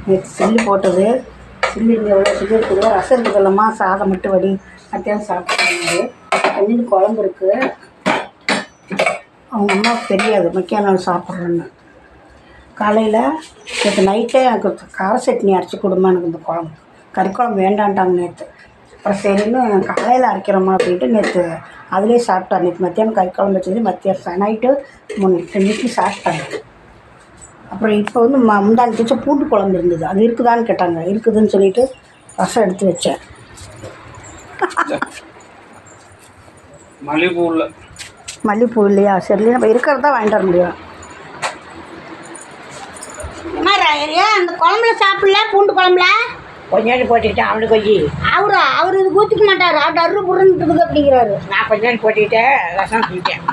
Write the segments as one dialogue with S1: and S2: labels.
S1: நேற்று சில்லி போட்டது. சில்லி இங்கே எவ்வளோ சில்லி இருக்குதோ, ரசம் இருக்குதுல்லம்மா, சாதம் மட்டும் வடி மத்தியானம் சாப்பிட்டு கொஞ்சம் குழம்பு இருக்குது. அவங்க அம்மாவுக்கு தெரியாது மத்தியானம் சாப்பிட்றேன்னு. காலையில் நேற்று நைட்டே எனக்கு கார சட்னி அரைச்சி கொடுமா, எனக்கு இந்த குழம்பு கறிக்குழம்பு வேண்டான்ட்டாங்க நேற்று. அப்புறம் சரின்னு காலையில் அரைக்கிறோமா அப்படின்ட்டு நேற்று அதிலே சாப்பிட்டார். நேற்று மத்தியானம் கறிக்குழம்பு வச்சது மத்தியானம் நைட்டு 2 இட்லி சாப்பிட்டாங்க. அப்புறம் இப்போ வந்து முந்தானி வச்ச பூண்டு குழம்பு இருந்தது, அது இருக்குதான்னு கேட்டாங்க. இருக்குதுன்னு சொல்லிவிட்டு ரசம் எடுத்து வச்சேன். மல்லிகைப்பூ இல்லையா? சரி, நம்ம இருக்கிறதா வாங்கிட்டு வர முடியும். அந்த குழம்புல சாப்பிடல, பூண்டு குழம்புல
S2: கொஞ்சோண்டு போட்டுக்கிட்டேன். அவனுக்கு கொஞ்சம்
S1: அவர் இது ஊற்றிக்க மாட்டார். அவர் அரு புறன்ட்டு அப்படிங்கிறாரு.
S2: நான் கொஞ்சோண்டு போட்டுக்கிட்டேன், ரசம் குடித்தேன்.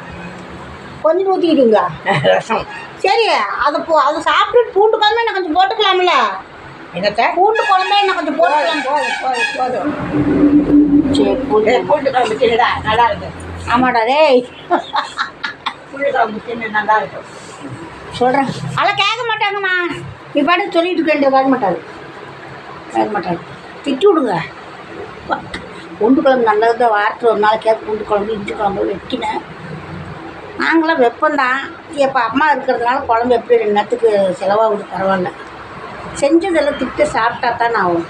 S1: கொஞ்சம் ஊற்றிக்கிட்டீங்களா
S2: ரசம்?
S1: சரி, அதை சாப்பிட்டு பூண்டு குழம்பு என்ன கொஞ்சம் போட்டுக்கலாம்ல?
S2: என்னத்த
S1: பூண்டு குழம்பே என்ன கொஞ்சம் போட்டுக்கலாம்.
S2: போதும். சரி, பூண்டு குழம்பு தின்னுடா, நல்லா இருக்கும்.
S1: ஆமாடா டேய்,
S2: பூண்டு குழம்பு தின்னு நல்லா இருக்கும்
S1: சொல்கிறேன். அதெல்லாம் கேட்க மாட்டாங்கம்மா. நீ பாட்டு சொல்லிட்டு இருக்கேன், கேட்க மாட்டாரு. திட்டி விடுங்க. பூண்டு குழம்பு நல்லது தான். வாரத்தில் ஒரு நாளைக்கு பூண்டு குழம்பு இஞ்சி குழம்பு வைக்கினேன். நாங்களாம் வைப்போம்தான். இப்போ அம்மா இருக்கிறதுனால குழம்பு எப்படி 2 நேரத்துக்கு செலவாகுது, பரவாயில்ல. செஞ்சதெல்லாம் திட்டு சாப்பிட்டா தான் ஆகும்.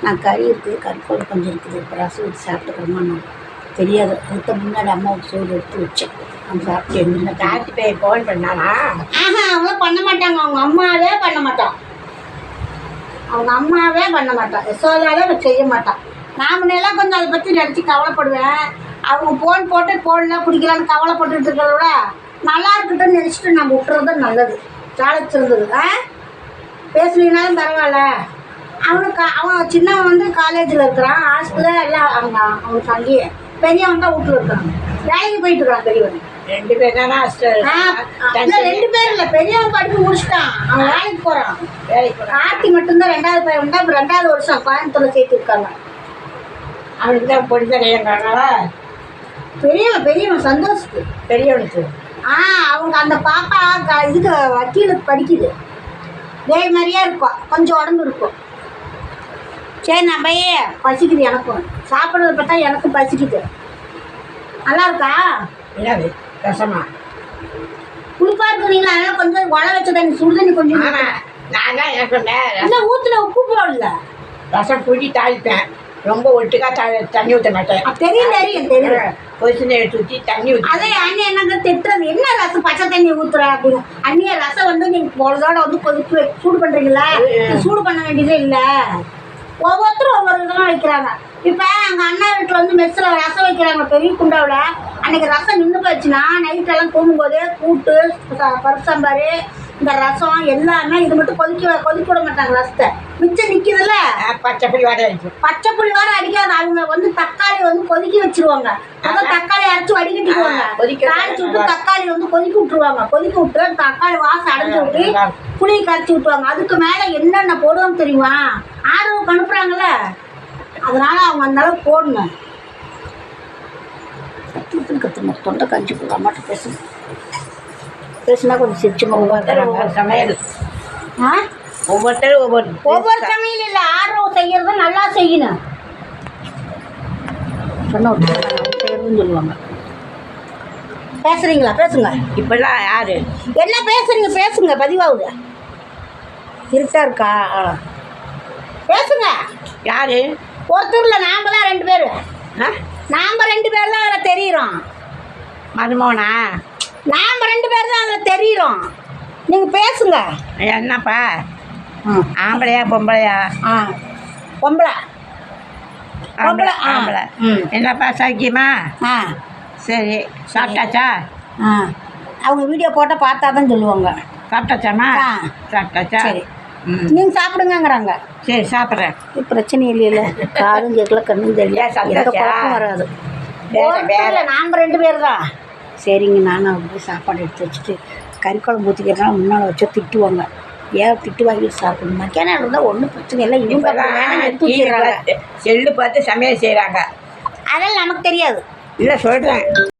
S1: நான் கறி இருக்குது, கறி குழம்பு கொஞ்சம் இருக்குது, இப்போ ரசம் ஊற்றி சாப்பிட்டுக்கிறோமா நான் தெரியாது. அதுக்கு முன்னாடி அம்மாவுக்கு சோறு எடுத்து வச்சேன். அவங்க சாப்பிட்டு என்ன
S2: தாத்தி போய் ஃபோன் பண்ணானா?
S1: அவங்களும் பண்ண மாட்டாங்க. அவங்க அம்மாவே பண்ண மாட்டான். யசோதாலே செய்ய மாட்டான். நான் முன்னெல்லாம் கொஞ்சம் அதை பற்றி நினச்சி கவலைப்படுவேன். அவங்க ஃபோன் போட்டு ஃபோன்லாம் பிடிக்கலான்னு கவலைப்பட்டுட்டு இருக்கிறத விட நல்லா இருக்கட்டும்னு நினச்சிட்டு நம்ம விட்டுறது நல்லது. சாலைச்சிருந்தது பேசுனீங்கனாலும் பரவாயில்ல. அவன் சின்னவன் வந்து காலேஜில் இருக்கிறான், ஹாஸ்டலில் எல்லாம் அவங்க தங்கி. பெரியவன் தான் வீட்டில் இருக்கான், வேலைக்கு போயிட்டு இருக்கான். பெரியவன்
S2: 2 பேர் தானே?
S1: 2 பேர் இல்லை, பெரியவன் படிப்பு முடிச்சுட்டான், அவன் வேலைக்கு போகிறான். ஆர்த்தி மட்டும்தான் 2வது பையன் தான். இப்போ 2வது வருஷம் கோயம்புத்தூரில் சேர்த்துருக்காங்க.
S2: அவனுக்கு தான் பொடி தரையாங்கிறாங்களா?
S1: பெரியவன் சந்தோஷத்துக்கு
S2: பெரியவனுக்கு.
S1: அவங்க அந்த பாப்பா இதுக்கு வக்கீலுக்கு படிக்குது. இதே மாதிரியே இருக்கும், கொஞ்சம் உடம்பு இருக்கும். சரி, நான் போய் பசிக்குது எனக்கும். சாப்பிட்றத பார்த்தா எனக்கும் பசிக்குது. நல்லா இருக்கா?
S2: என்னது ரசமா?
S1: புளிப்பா இருக்குறீங்களா? அதனால கொஞ்சம் உழ வச்ச தண்ணி, சுடு தண்ணி கொஞ்சம்.
S2: நான் தான் எனக்கு
S1: இல்லை, ஊற்றுல உப்பு போடல.
S2: ரசம் புளி தாளிப்பேன். ரொம்ப ஒட்டுக்கா தண்ணி ஊற்ற மாட்டேன்.
S1: தெரியும்.
S2: பொசினை எடுத்து ஊற்றி தண்ணி ஊற்றி.
S1: அதே அண்ணி என்னங்க திட்டுறது, என்ன ரசம் பச்சை தண்ணி ஊற்றுற அப்படின்னு. அண்ணிய ரசம் வந்து நீங்கள் பொழுதோட வந்து கொதித்து சூடு பண்ணுறீங்களா? சூடு பண்ண வேண்டியதே இல்லை. ஒவ்வொருத்தரும் ஒவ்வொரு விதமாக வைக்கிறாங்க. இப்போ எங்கள் அண்ணா வீட்டில் வந்து மெஸ்ஸில் ரசம் வைக்கிறாங்க, பெரிய குண்டாவில். அன்றைக்கி ரசம் நின்று போச்சுன்னா நைட்டெல்லாம் தூங்கும்போது கூட்டு, பருப்பு சாம்பார், இந்த ரசம் எல்லாமே இது மட்டும் கொதிக்க விட மாட்டாங்க. ரசத்தை மிச்சம் நிற்கிதுல்ல,
S2: பச்சை புளி வாரம்
S1: அடிக்காது. அவங்க வந்து தக்காளி வந்து கொதிக்க வச்சிருவாங்க. அதான் தக்காளி அரைச்சி வடிகட்டிக்குவாங்க. காய்ச்சி விட்டு தக்காளி வந்து கொதிக்க விட்டுருவாங்க. கொதிக்க விட்டு தக்காளி வாசம் அடைஞ்சி விட்டு புளியை கரைச்சி விட்டுருவாங்க. அதுக்கு மேலே என்னென்ன போடுவாங்க தெரியுமா? ஆர்டருக்கு அனுப்புகிறாங்கல்ல, அதனால அவங்க அந்த அளவுக்கு போடணும். கற்றுமா தொண்டை கஞ்சி போட அம்மாட்ட பேசுனா கொஞ்சம் சிரிச்சுமா
S2: சமையல்.
S1: ஒவ்வொரு சமையல் இல்லை, ஆர்டர் செய்யறத நல்லா செய்யணும். சொன்ன செய்யறதுன்னு சொல்லுவாங்க. பேசுறீங்களா? பேசுங்க.
S2: இப்பெல்லாம் யாரு
S1: என்ன பேசுங்க, பதிவாகுது. இருட்டா இருக்கா? பேசுங்க.
S2: யாரு?
S1: ஒருத்தர்ல நாம தான் 2 பேர். நாம 2 பேர் தான் அதில் தெரியுறோம்.
S2: மருமோனா?
S1: நாம 2 பேர் தான் அதில் தெரியுறோம். நீங்கள் பேசுங்க.
S2: என்னப்பா? ஆம்பளையா பொம்பளையா?
S1: பொம்பளை.
S2: ஆம்பளை. என்னப்பா சௌக்கியமா? சரி, சாப்பிட்டாச்சா?
S1: அவங்க வீடியோ போட்டால் பார்த்தா தான் சொல்லுவாங்க.
S2: சாப்பிட்டாச்சாம்மா? சாப்பிட்டாச்சா? சரி,
S1: நீங்கள் சாப்பிடுங்கங்கிறாங்க.
S2: சரி, சாப்பிட்றேன்.
S1: பிரச்சனை இல்லையில, காதும் கேட்கல, கண்ணும் தெரியல, எந்த குழப்பம் வராது. வேற நாம 2 பேர் தான். சரிங்க, நானும் அப்படியே சாப்பாடு எடுத்து வச்சுட்டு கறிக்குழம்பு ஊற்றிக்கிறதுனால முன்னால் வச்சா திட்டுவாங்க. ஏன் திட்டு வாங்கிட்டு சாப்பிடணும்? மக்கியான இருந்தால் ஒன்றும் பிரச்சனை இல்லை.
S2: இவங்க செல்லு பார்த்து சமையல் செய்கிறாங்க.
S1: அதெல்லாம் நமக்கு தெரியாது.
S2: இல்லை சொல்கிறேன்.